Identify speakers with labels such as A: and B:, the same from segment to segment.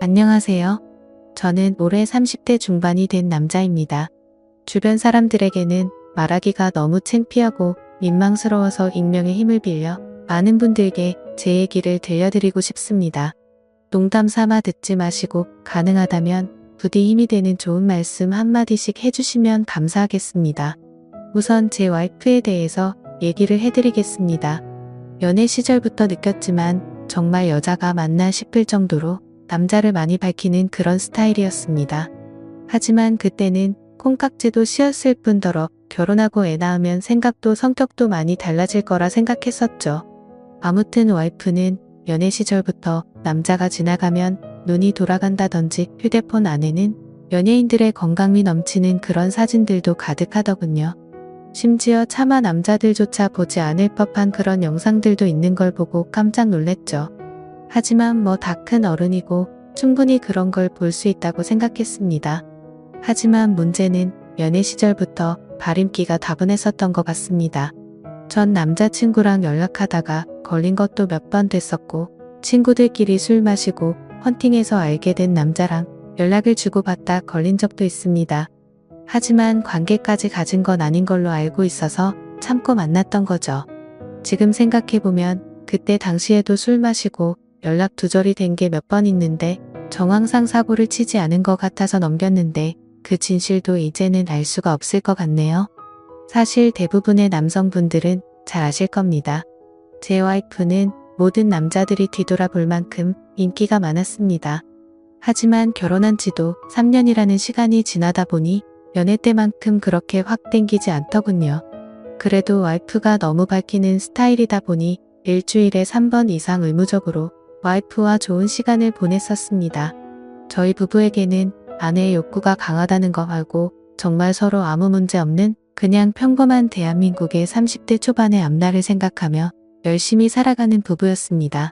A: 안녕하세요. 저는 올해 30대 중반이 된 남자입니다. 주변 사람들에게는 말하기가 너무 창피하고 민망스러워서 익명의 힘을 빌려 많은 분들께 제 얘기를 들려드리고 싶습니다. 농담 삼아 듣지 마시고 가능하다면 부디 힘이 되는 좋은 말씀 한마디씩 해주시면 감사하겠습니다. 우선 제 와이프에 대해서 얘기를 해드리겠습니다. 연애 시절부터 느꼈지만 정말 여자가 맞나 싶을 정도로 남자를 많이 밝히는 그런 스타일이었습니다. 하지만 그때는 콩깍지도 씌었을 뿐더러 결혼하고 애 낳으면 생각도 성격도 많이 달라질 거라 생각했었죠. 아무튼 와이프는 연애 시절부터 남자가 지나가면 눈이 돌아간다든지 휴대폰 안에는 연예인들의 건강미 넘치는 그런 사진들도 가득하더군요. 심지어 차마 남자들조차 보지 않을 법한 그런 영상들도 있는 걸 보고 깜짝 놀랬죠. 하지만 뭐 다 큰 어른이고 충분히 그런 걸 볼 수 있다고 생각했습니다. 하지만 문제는 연애 시절부터 발임기가 다분했었던 것 같습니다. 전 남자친구랑 연락하다가 걸린 것도 몇 번 됐었고 친구들끼리 술 마시고 헌팅해서 알게 된 남자랑 연락을 주고받다 걸린 적도 있습니다. 하지만 관계까지 가진 건 아닌 걸로 알고 있어서 참고 만났던 거죠. 지금 생각해보면 그때 당시에도 술 마시고 연락 두절이 된 게 몇 번 있는데 정황상 사고를 치지 않은 것 같아서 넘겼는데 그 진실도 이제는 알 수가 없을 것 같네요. 사실 대부분의 남성분들은 잘 아실 겁니다. 제 와이프는 모든 남자들이 뒤돌아볼 만큼 인기가 많았습니다. 하지만 결혼한 지도 3년이라는 시간이 지나다 보니 연애 때만큼 그렇게 확 땡기지 않더군요. 그래도 와이프가 너무 밝히는 스타일이다 보니 일주일에 3번 이상 의무적으로 와이프와 좋은 시간을 보냈었습니다. 저희 부부에게는 아내의 욕구가 강하다는 거 알고 정말 서로 아무 문제 없는 그냥 평범한 대한민국의 30대 초반의 앞날을 생각하며 열심히 살아가는 부부였습니다.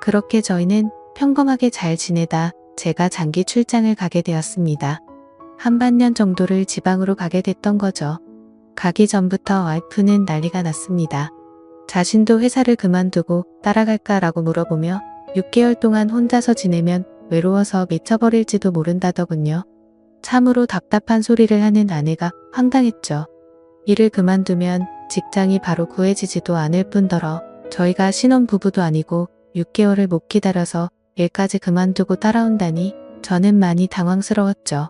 A: 그렇게 저희는 평범하게 잘 지내다 제가 장기 출장을 가게 되었습니다. 한 반년 정도를 지방으로 가게 됐던 거죠. 가기 전부터 와이프는 난리가 났습니다. 자신도 회사를 그만두고 따라갈까라고 물어보며 6개월 동안 혼자서 지내면 외로워서 미쳐버릴지도 모른다더군요. 참으로 답답한 소리를 하는 아내가 황당했죠. 일을 그만두면 직장이 바로 구해지지도 않을 뿐더러 저희가 신혼부부도 아니고 6개월을 못 기다려서 일까지 그만두고 따라온다니 저는 많이 당황스러웠죠.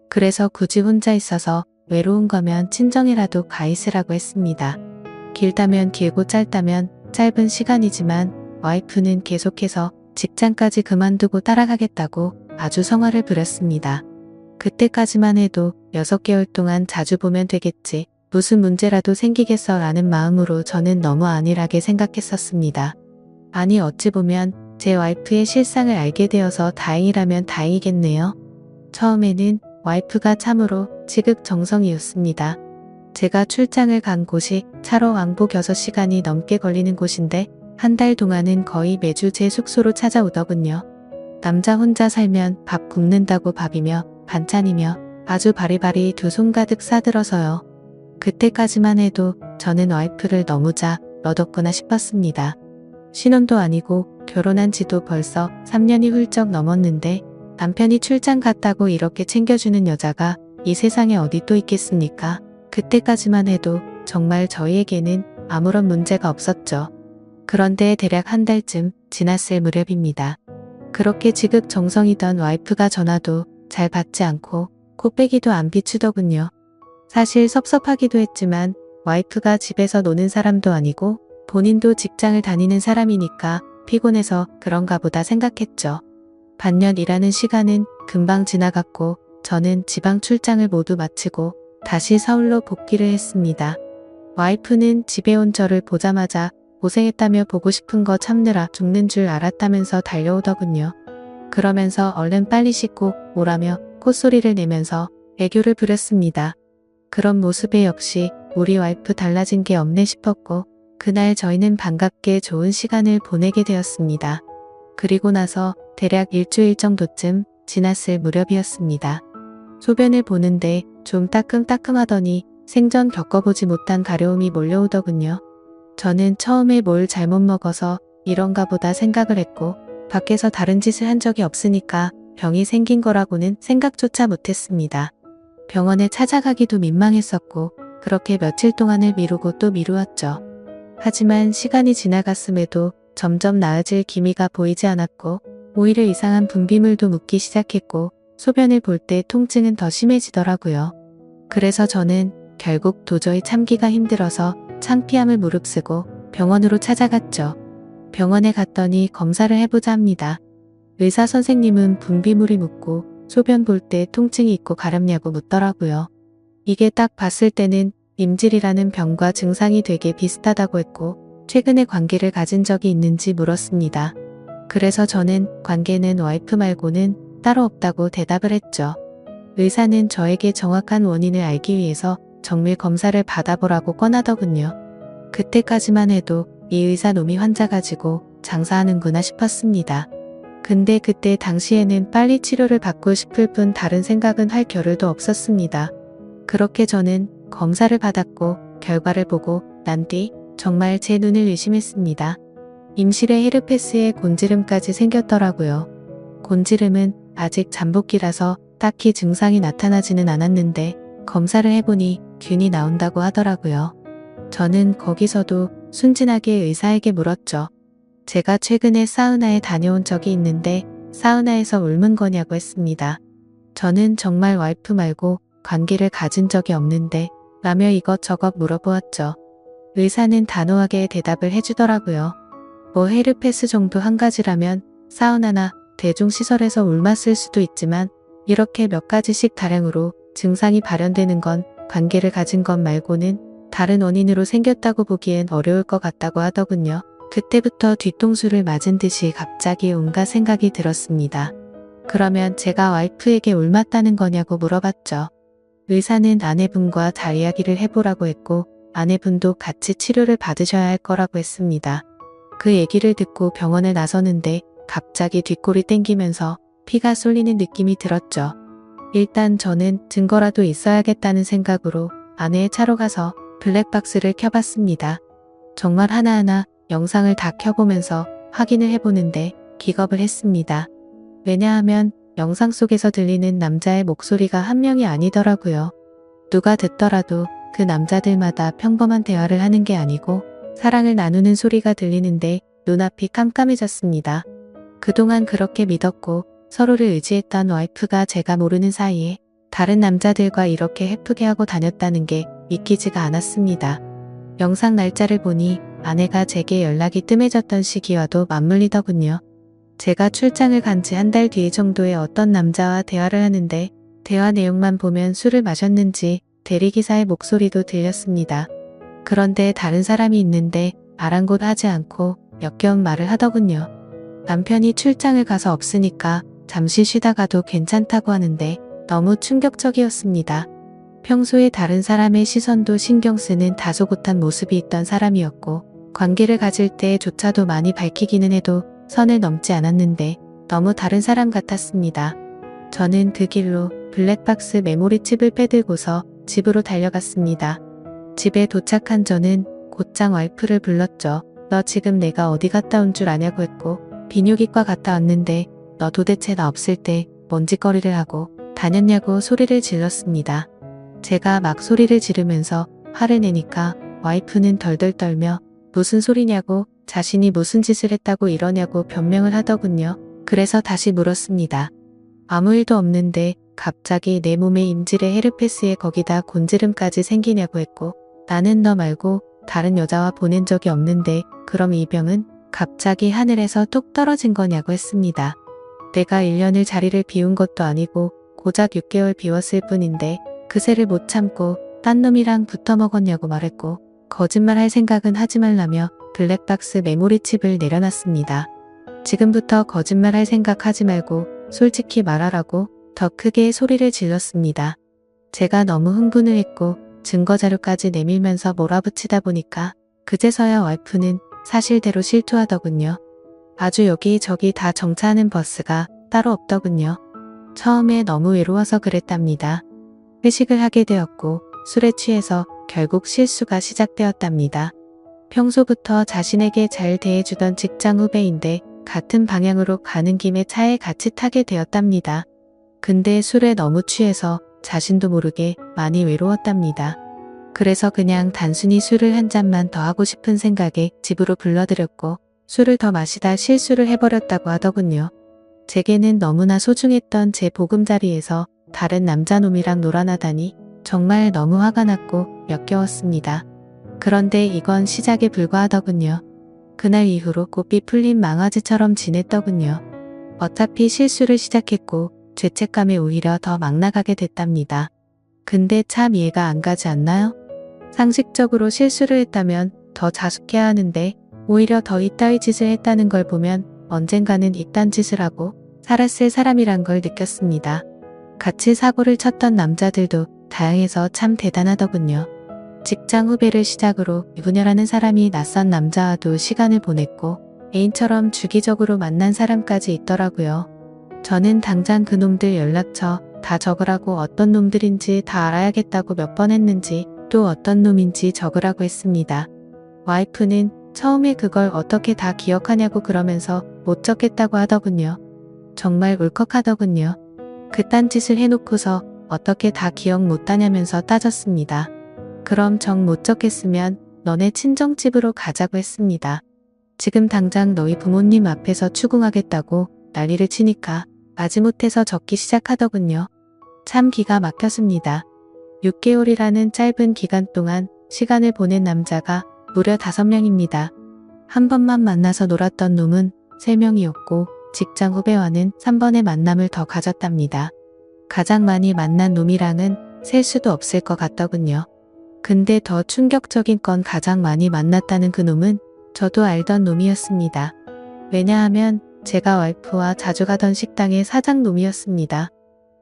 A: 그래서 굳이 혼자 있어서 외로운 거면 친정이라도 가 있으라고 했습니다. 길다면 길고 짧다면 짧은 시간이지만 와이프는 계속해서 직장까지 그만두고 따라가겠다고 아주 성화를 부렸습니다. 그때까지만 해도 6개월 동안 자주 보면 되겠지, 무슨 문제라도 생기겠어 라는 마음으로 저는 너무 안일하게 생각했었습니다. 아니 어찌 보면 제 와이프의 실상을 알게 되어서 다행이라면 다행이겠네요. 처음에는 와이프가 참으로 지극정성이었습니다. 제가 출장을 간 곳이 차로 왕복 6시간이 넘게 걸리는 곳인데 한 달 동안은 거의 매주 제 숙소로 찾아오더군요. 남자 혼자 살면 밥 굶는다고 밥이며 반찬이며 아주 바리바리 두 손 가득 싸들어서요. 그때까지만 해도 저는 와이프를 너무 잘 얻었구나 싶었습니다. 신혼도 아니고 결혼한 지도 벌써 3년이 훌쩍 넘었는데 남편이 출장 갔다고 이렇게 챙겨주는 여자가 이 세상에 어디 또 있겠습니까? 그때까지만 해도 정말 저희에게는 아무런 문제가 없었죠. 그런데 대략 한 달쯤 지났을 무렵입니다. 그렇게 지극정성이던 와이프가 전화도 잘 받지 않고 코빼기도 안 비추더군요. 사실 섭섭하기도 했지만 와이프가 집에서 노는 사람도 아니고 본인도 직장을 다니는 사람이니까 피곤해서 그런가 보다 생각했죠. 반년 일하는 시간은 금방 지나갔고 저는 지방 출장을 모두 마치고 다시 서울로 복귀를 했습니다. 와이프는 집에 온 저를 보자마자 고생했다며 보고 싶은 거 참느라 죽는 줄 알았다면서 달려오더군요. 그러면서 얼른 빨리 씻고 오라며 콧소리를 내면서 애교를 부렸습니다. 그런 모습에 역시 우리 와이프 달라진 게 없네 싶었고 그날 저희는 반갑게 좋은 시간을 보내게 되었습니다. 그리고 나서 대략 일주일 정도쯤 지났을 무렵이었습니다. 소변을 보는데 좀 따끔따끔하더니 생전 겪어보지 못한 가려움이 몰려오더군요. 저는 처음에 뭘 잘못 먹어서 이런가 보다 생각을 했고 밖에서 다른 짓을 한 적이 없으니까 병이 생긴 거라고는 생각조차 못했습니다. 병원에 찾아가기도 민망했었고 그렇게 며칠 동안을 미루고 또 미루었죠. 하지만 시간이 지나갔음에도 점점 나아질 기미가 보이지 않았고 오히려 이상한 분비물도 묻기 시작했고 소변을 볼 때 통증은 더 심해지더라고요. 그래서 저는 결국 도저히 참기가 힘들어서 창피함을 무릅쓰고 병원으로 찾아갔죠. 병원에 갔더니 검사를 해보자 합니다. 의사 선생님은 분비물이 묻고 소변 볼 때 통증이 있고 가렵냐고 묻더라고요. 이게 딱 봤을 때는 임질이라는 병과 증상이 되게 비슷하다고 했고 최근에 관계를 가진 적이 있는지 물었습니다. 그래서 저는 관계는 와이프 말고는 따로 없다고 대답을 했죠. 의사는 저에게 정확한 원인을 알기 위해서 정밀 검사를 받아보라고 권하더군요. 그때까지만 해도 이 의사 놈이 환자 가지고 장사하는구나 싶었습니다. 근데 그때 당시에는 빨리 치료를 받고 싶을 뿐 다른 생각은 할 겨를도 없었습니다. 그렇게 저는 검사를 받았고 결과를 보고 난 뒤 정말 제 눈을 의심했습니다. 임실에 헤르페스에 곤지름까지 생겼더라고요. 곤지름은 아직 잠복기라서 딱히 증상이 나타나지는 않았는데 검사를 해보니 균이 나온다고 하더라고요. 저는 거기서도 순진하게 의사에게 물었죠. 제가 최근에 사우나에 다녀온 적이 있는데 사우나에서 옮은 거냐고 했습니다. 저는 정말 와이프 말고 관계를 가진 적이 없는데 라며 이것저것 물어보았죠. 의사는 단호하게 대답을 해주더라고요. 뭐 헤르페스 정도 한 가지라면 사우나나 대중시설에서 옮았을 수도 있지만 이렇게 몇 가지씩 다량으로 증상이 발현되는 건 관계를 가진 것 말고는 다른 원인으로 생겼다고 보기엔 어려울 것 같다고 하더군요. 그때부터 뒤통수를 맞은 듯이 갑자기 온갖 생각이 들었습니다. 그러면 제가 와이프에게 옮았다는 거냐고 물어봤죠. 의사는 아내분과 잘 이야기를 해보라고 했고 아내분도 같이 치료를 받으셔야 할 거라고 했습니다. 그 얘기를 듣고 병원을 나서는데 갑자기 뒷골이 땡기면서 피가 쏠리는 느낌이 들었죠. 일단 저는 증거라도 있어야겠다는 생각으로 아내의 차로 가서 블랙박스를 켜봤습니다. 정말 하나하나 영상을 다 켜보면서 확인을 해보는데 기겁을 했습니다. 왜냐하면 영상 속에서 들리는 남자의 목소리가 한 명이 아니더라고요. 누가 듣더라도 그 남자들마다 평범한 대화를 하는 게 아니고 사랑을 나누는 소리가 들리는데 눈앞이 깜깜해졌습니다. 그동안 그렇게 믿었고 서로를 의지했던 와이프가 제가 모르는 사이에 다른 남자들과 이렇게 해프게 하고 다녔다는 게 믿기지가 않았습니다. 영상 날짜를 보니 아내가 제게 연락이 뜸해졌던 시기와도 맞물리더군요. 제가 출장을 간 지 한 달 뒤 정도에 어떤 남자와 대화를 하는데 대화 내용만 보면 술을 마셨는지 대리기사의 목소리도 들렸습니다. 그런데 다른 사람이 있는데 아랑곳하지 않고 역겨운 말을 하더군요. 남편이 출장을 가서 없으니까 잠시 쉬다가도 괜찮다고 하는데 너무 충격적이었습니다. 평소에 다른 사람의 시선도 신경 쓰는 다소곳한 모습이 있던 사람이었고 관계를 가질 때조차도 많이 밝히기는 해도 선을 넘지 않았는데 너무 다른 사람 같았습니다. 저는 그 길로 블랙박스 메모리 칩을 빼들고서 집으로 달려갔습니다. 집에 도착한 저는 곧장 와이프를 불렀죠. 너 지금 내가 어디 갔다 온 줄 아냐고 했고 비뇨기과 갔다 왔는데 너 도대체 나 없을 때 뭔 짓거리를 하고 다녔냐고 소리를 질렀습니다. 제가 막 소리를 지르면서 화를 내니까 와이프는 덜덜 떨며 무슨 소리냐고 자신이 무슨 짓을 했다고 이러냐고 변명을 하더군요. 그래서 다시 물었습니다. 아무 일도 없는데 갑자기 내 몸에 임질에 헤르페스에 거기다 곤지름까지 생기냐고 했고 나는 너 말고 다른 여자와 보낸 적이 없는데 그럼 이 병은 갑자기 하늘에서 뚝 떨어진 거냐고 했습니다. 내가 1년을 자리를 비운 것도 아니고 고작 6개월 비웠을 뿐인데 그새를 못 참고 딴 놈이랑 붙어 먹었냐고 말했고 거짓말 할 생각은 하지 말라며 블랙박스 메모리 칩을 내려놨습니다. 지금부터 거짓말 할 생각 하지 말고 솔직히 말하라고 더 크게 소리를 질렀습니다. 제가 너무 흥분을 했고 증거자료까지 내밀면서 몰아붙이다 보니까 그제서야 와이프는 사실대로 실토하더군요. 아주 여기저기 다 정차하는 버스가 따로 없더군요. 처음에 너무 외로워서 그랬답니다. 회식을 하게 되었고 술에 취해서 결국 실수가 시작되었답니다. 평소부터 자신에게 잘 대해주던 직장 후배인데 같은 방향으로 가는 김에 차에 같이 타게 되었답니다. 근데 술에 너무 취해서 자신도 모르게 많이 외로웠답니다. 그래서 그냥 단순히 술을 한 잔만 더 하고 싶은 생각에 집으로 불러들였고 술을 더 마시다 실수를 해버렸다고 하더군요. 제게는 너무나 소중했던 제 보금자리에서 다른 남자놈이랑 놀아나다니 정말 너무 화가 났고 역겨웠습니다. 그런데 이건 시작에 불과하더군요. 그날 이후로 고삐 풀린 망아지처럼 지냈더군요. 어차피 실수를 시작했고 죄책감에 오히려 더 막 나가게 됐답니다. 근데 참 이해가 안 가지 않나요? 상식적으로 실수를 했다면 더 자숙해야 하는데 오히려 더 이따위 짓을 했다는 걸 보면 언젠가는 이딴 짓을 하고 살았을 사람이란 걸 느꼈습니다. 같이 사고를 쳤던 남자들도 다양해서 참 대단하더군요. 직장 후배를 시작으로 유부녀라는 사람이 낯선 남자와도 시간을 보냈고 애인처럼 주기적으로 만난 사람까지 있더라고요. 저는 당장 그놈들 연락처 다 적으라고 어떤 놈들인지 다 알아야겠다고 몇 번 했는지 또 어떤 놈인지 적으라고 했습니다. 와이프는 처음에 그걸 어떻게 다 기억하냐고 그러면서 못 적겠다고 하더군요. 정말 울컥하더군요. 그딴 짓을 해놓고서 어떻게 다 기억 못하냐면서 따졌습니다. 그럼 정 못 적겠으면 너네 친정집으로 가자고 했습니다. 지금 당장 너희 부모님 앞에서 추궁하겠다고 난리를 치니까 마지못해서 적기 시작하더군요. 참 기가 막혔습니다. 6개월이라는 짧은 기간 동안 시간을 보낸 남자가 무려 5명입니다. 한 번만 만나서 놀았던 놈은 3명이었고 직장 후배와는 3번의 만남을 더 가졌답니다. 가장 많이 만난 놈이랑은 셀 수도 없을 것 같더군요. 근데 더 충격적인 건 가장 많이 만났다는 그 놈은 저도 알던 놈이었습니다. 왜냐하면 제가 와이프와 자주 가던 식당의 사장놈이었습니다.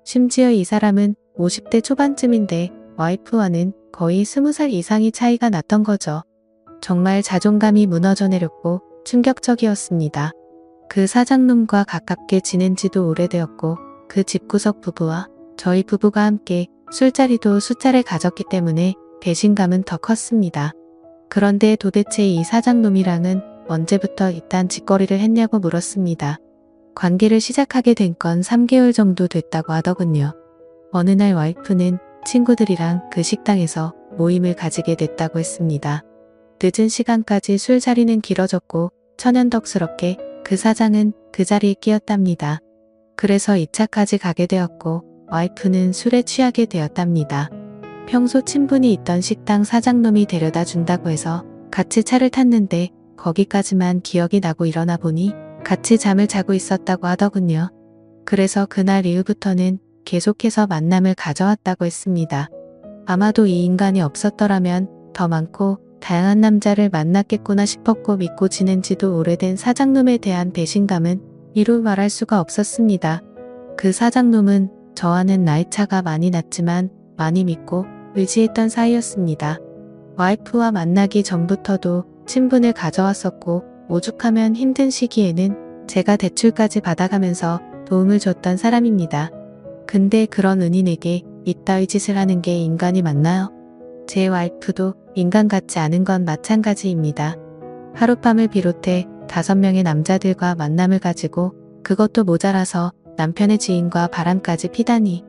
A: 심지어 이 사람은 50대 초반쯤인데 와이프와는 거의 20살 이상이 차이가 났던 거죠. 정말 자존감이 무너져 내렸고 충격적이었습니다. 그 사장놈과 가깝게 지낸 지도 오래되었고 그 집구석 부부와 저희 부부가 함께 술자리도 수차례 가졌기 때문에 배신감은 더 컸습니다. 그런데 도대체 이 사장놈이랑은 언제부터 이딴 짓거리를 했냐고 물었습니다. 관계를 시작하게 된 건 3개월 정도 됐다고 하더군요. 어느 날 와이프는 친구들이랑 그 식당에서 모임을 가지게 됐다고 했습니다. 늦은 시간까지 술자리는 길어졌고 천연덕스럽게 그 사장은 그 자리에 끼었답니다. 그래서 2차까지 가게 되었고 와이프는 술에 취하게 되었답니다. 평소 친분이 있던 식당 사장놈이 데려다 준다고 해서 같이 차를 탔는데 거기까지만 기억이 나고 일어나 보니 같이 잠을 자고 있었다고 하더군요. 그래서 그날 이후부터는 계속해서 만남을 가져왔다고 했습니다. 아마도 이 인간이 없었더라면 더 많고 다양한 남자를 만났겠구나 싶었고 믿고 지낸 지도 오래된 사장놈에 대한 배신감은 이루 말할 수가 없었습니다. 그 사장놈은 저와는 나이차가 많이 났지만 많이 믿고 의지했던 사이였습니다. 와이프와 만나기 전부터도 친분을 가져왔었고 오죽하면 힘든 시기에는 제가 대출까지 받아가면서 도움을 줬던 사람입니다. 근데 그런 은인에게 이따위 짓을 하는 게 인간이 맞나요? 제 와이프도 인간 같지 않은 건 마찬가지입니다. 하룻밤을 비롯해 5명의 남자들과 만남을 가지고 그것도 모자라서 남편의 지인과 바람까지 피다니.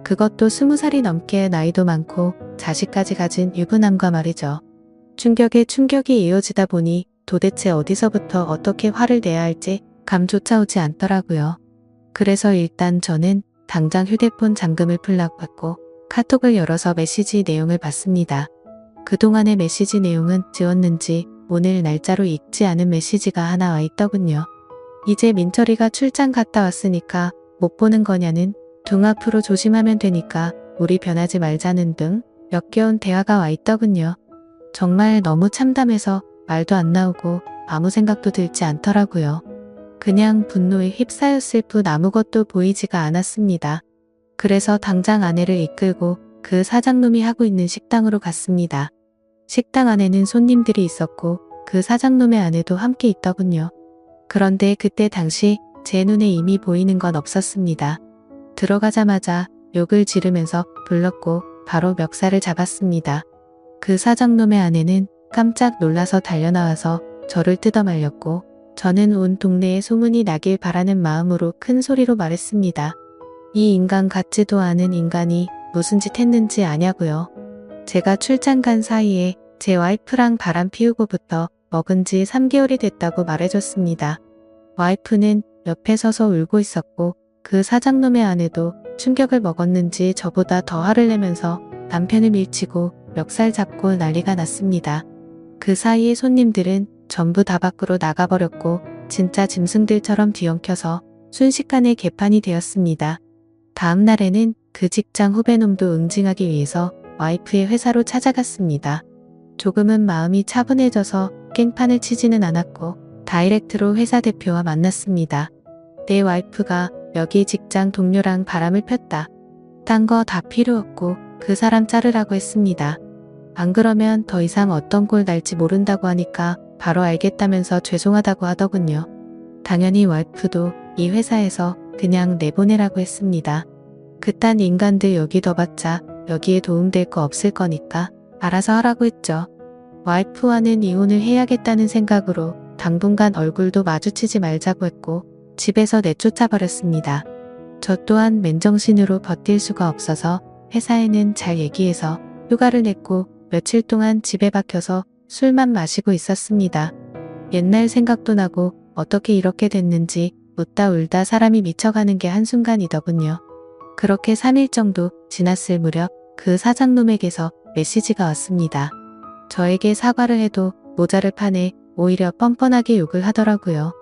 A: 그것도 20살이 넘게 나이도 많고 자식까지 가진 유부남과 말이죠. 충격에 충격이 이어지다 보니 도대체 어디서부터 어떻게 화를 내야 할지 감조차 오지 않더라고요. 그래서 일단 저는 당장 휴대폰 잠금을 풀라고 했고 카톡을 열어서 메시지 내용을 봤습니다. 그동안의 메시지 내용은 지웠는지 오늘 날짜로 읽지 않은 메시지가 하나 와 있더군요. 이제 민철이가 출장 갔다 왔으니까 못 보는 거냐는 등 앞으로 조심하면 되니까 우리 변하지 말자는 등 역겨운 대화가 와 있더군요. 정말 너무 참담해서 말도 안 나오고 아무 생각도 들지 않더라고요. 그냥 분노에 휩싸였을 뿐 아무것도 보이지가 않았습니다. 그래서 당장 아내를 이끌고 그 사장놈이 하고 있는 식당으로 갔습니다. 식당 안에는 손님들이 있었고 그 사장놈의 아내도 함께 있더군요. 그런데 그때 당시 제 눈에 이미 보이는 건 없었습니다. 들어가자마자 욕을 지르면서 불렀고 바로 멱살을 잡았습니다. 그 사장놈의 아내는 깜짝 놀라서 달려나와서 저를 뜯어말렸고 저는 온 동네에 소문이 나길 바라는 마음으로 큰 소리로 말했습니다. 이 인간 같지도 않은 인간이 무슨 짓 했는지 아냐고요. 제가 출장 간 사이에 제 와이프랑 바람 피우고부터 먹은 지 3개월이 됐다고 말해줬습니다. 와이프는 옆에 서서 울고 있었고 그 사장놈의 아내도 충격을 먹었는지 저보다 더 화를 내면서 남편을 밀치고 멱살 잡고 난리가 났습니다. 그 사이에 손님들은 전부 다 밖으로 나가버렸고 진짜 짐승들처럼 뒤엉켜서 순식간에 개판이 되었습니다. 다음 날에는 그 직장 후배놈도 응징하기 위해서 와이프의 회사로 찾아갔습니다. 조금은 마음이 차분해져서 깽판을 치지는 않았고 다이렉트로 회사 대표와 만났습니다. 내 와이프가 여기 직장 동료랑 바람을 폈다. 딴 거 다 필요 없고 그 사람 자르라고 했습니다. 안 그러면 더 이상 어떤 꼴 날지 모른다고 하니까 바로 알겠다면서 죄송하다고 하더군요. 당연히 와이프도 이 회사에서 그냥 내보내라고 했습니다. 그딴 인간들 여기 둬봤자 여기에 도움될 거 없을 거니까 알아서 하라고 했죠. 와이프와는 이혼을 해야겠다는 생각으로 당분간 얼굴도 마주치지 말자고 했고 집에서 내쫓아 버렸습니다. 저 또한 맨정신으로 버틸 수가 없어서 회사에는 잘 얘기해서 휴가를 냈고 며칠 동안 집에 박혀서 술만 마시고 있었습니다. 옛날 생각도 나고 어떻게 이렇게 됐는지 웃다 울다 사람이 미쳐가는 게 한순간이더군요. 그렇게 3일 정도 지났을 무렵 그 사장놈에게서 메시지가 왔습니다. 저에게 사과를 해도 모자를 파내 오히려 뻔뻔하게 욕을 하더라고요.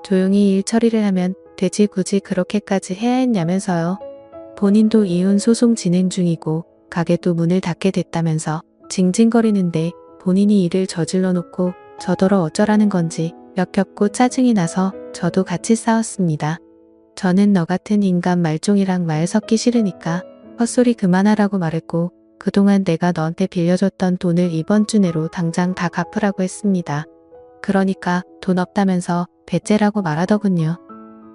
A: 조용히 일 처리를 하면 되지 굳이 그렇게까지 해야 했냐면서요. 본인도 이혼 소송 진행 중이고 가게도 문을 닫게 됐다면서 징징거리는데 본인이 일을 저질러 놓고 저더러 어쩌라는 건지 역겹고 짜증이 나서 저도 같이 싸웠습니다. 저는 너 같은 인간 말종이랑 말 섞기 싫으니까 헛소리 그만하라고 말했고 그동안 내가 너한테 빌려줬던 돈을 이번 주 내로 당장 다 갚으라고 했습니다. 그러니까 돈 없다면서 배째라고 말하더군요.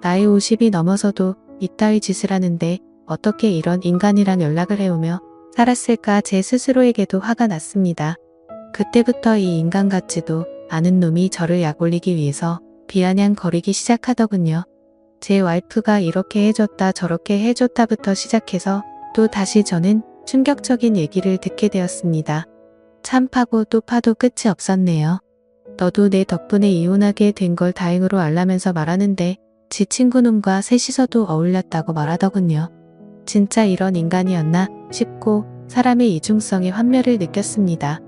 A: 나이 50이 넘어서도 이따위 짓을 하는데 어떻게 이런 인간이랑 연락을 해오며 살았을까 제 스스로에게도 화가 났습니다. 그때부터 이 인간 같지도 않은 놈이 저를 약올리기 위해서 비아냥거리기 시작하더군요. 제 와이프가 이렇게 해줬다 저렇게 해줬다부터 시작해서 또 다시 저는 충격적인 얘기를 듣게 되었습니다. 참 파고 또 파도 끝이 없었네요. 너도 내 덕분에 이혼하게 된 걸 다행으로 알라면서 말하는데 지 친구놈과 셋이서도 어울렸다고 말하더군요. 진짜 이런 인간이었나 싶고 사람의 이중성에 환멸을 느꼈습니다.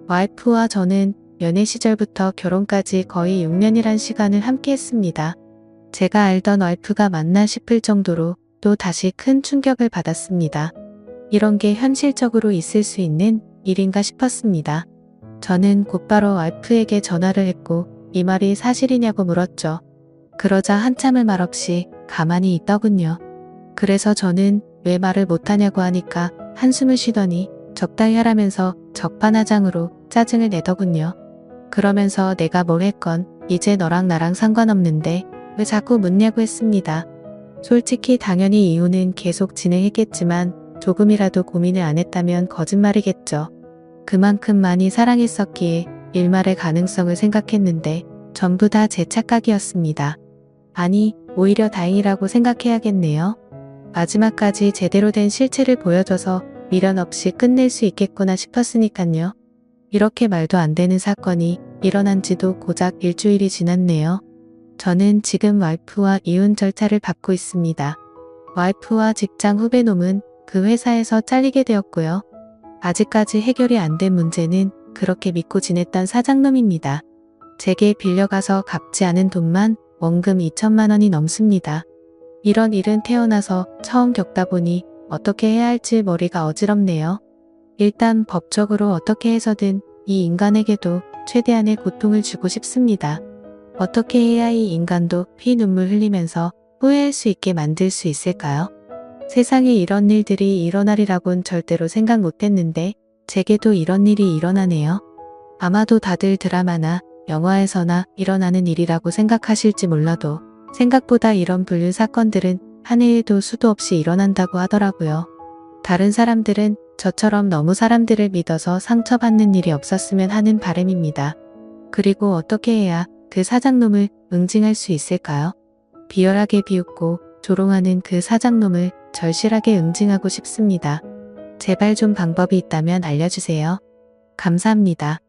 A: 와이프와 저는 연애 시절부터 결혼까지 거의 6년이란 시간을 함께 했습니다. 제가 알던 와이프가 맞나 싶을 정도로 또 다시 큰 충격을 받았습니다. 이런 게 현실적으로 있을 수 있는 일인가 싶었습니다. 저는 곧바로 와이프에게 전화를 했고 이 말이 사실이냐고 물었죠. 그러자 한참을 말없이 가만히 있더군요. 그래서 저는 왜 말을 못하냐고 하니까 한숨을 쉬더니 적당히 하라면서 적반하장으로 짜증을 내더군요. 그러면서 내가 뭘 했건 이제 너랑 나랑 상관없는데 왜 자꾸 묻냐고 했습니다. 솔직히 당연히 이혼은 계속 진행했겠지만 조금이라도 고민을 안 했다면 거짓말이겠죠. 그만큼 많이 사랑했었기에 일말의 가능성을 생각했는데 전부 다 제 착각이었습니다. 아니, 오히려 다행이라고 생각해야겠네요. 마지막까지 제대로 된 실체를 보여줘서 미련 없이 끝낼 수 있겠구나 싶었으니깐요. 이렇게 말도 안 되는 사건이 일어난 지도 고작 일주일이 지났네요. 저는 지금 와이프와 이혼 절차를 밟고 있습니다. 와이프와 직장 후배놈은 그 회사에서 잘리게 되었고요. 아직까지 해결이 안 된 문제는 그렇게 믿고 지냈던 사장놈입니다. 제게 빌려가서 갚지 않은 돈만 원금 2천만 원이 넘습니다. 이런 일은 태어나서 처음 겪다 보니 어떻게 해야 할지 머리가 어지럽네요. 일단 법적으로 어떻게 해서든 이 인간에게도 최대한의 고통을 주고 싶습니다. 어떻게 해야 이 인간도 피눈물 흘리면서 후회할 수 있게 만들 수 있을까요? 세상에 이런 일들이 일어나리라곤 절대로 생각 못했는데 제게도 이런 일이 일어나네요. 아마도 다들 드라마나 영화에서나 일어나는 일이라고 생각하실지 몰라도 생각보다 이런 불륜 사건들은 한 해에도 수도 없이 일어난다고 하더라고요. 다른 사람들은 저처럼 너무 사람들을 믿어서 상처받는 일이 없었으면 하는 바람입니다. 그리고 어떻게 해야 그 사장놈을 응징할 수 있을까요? 비열하게 비웃고 조롱하는 그 사장놈을 절실하게 응징하고 싶습니다. 제발 좀 방법이 있다면 알려주세요. 감사합니다.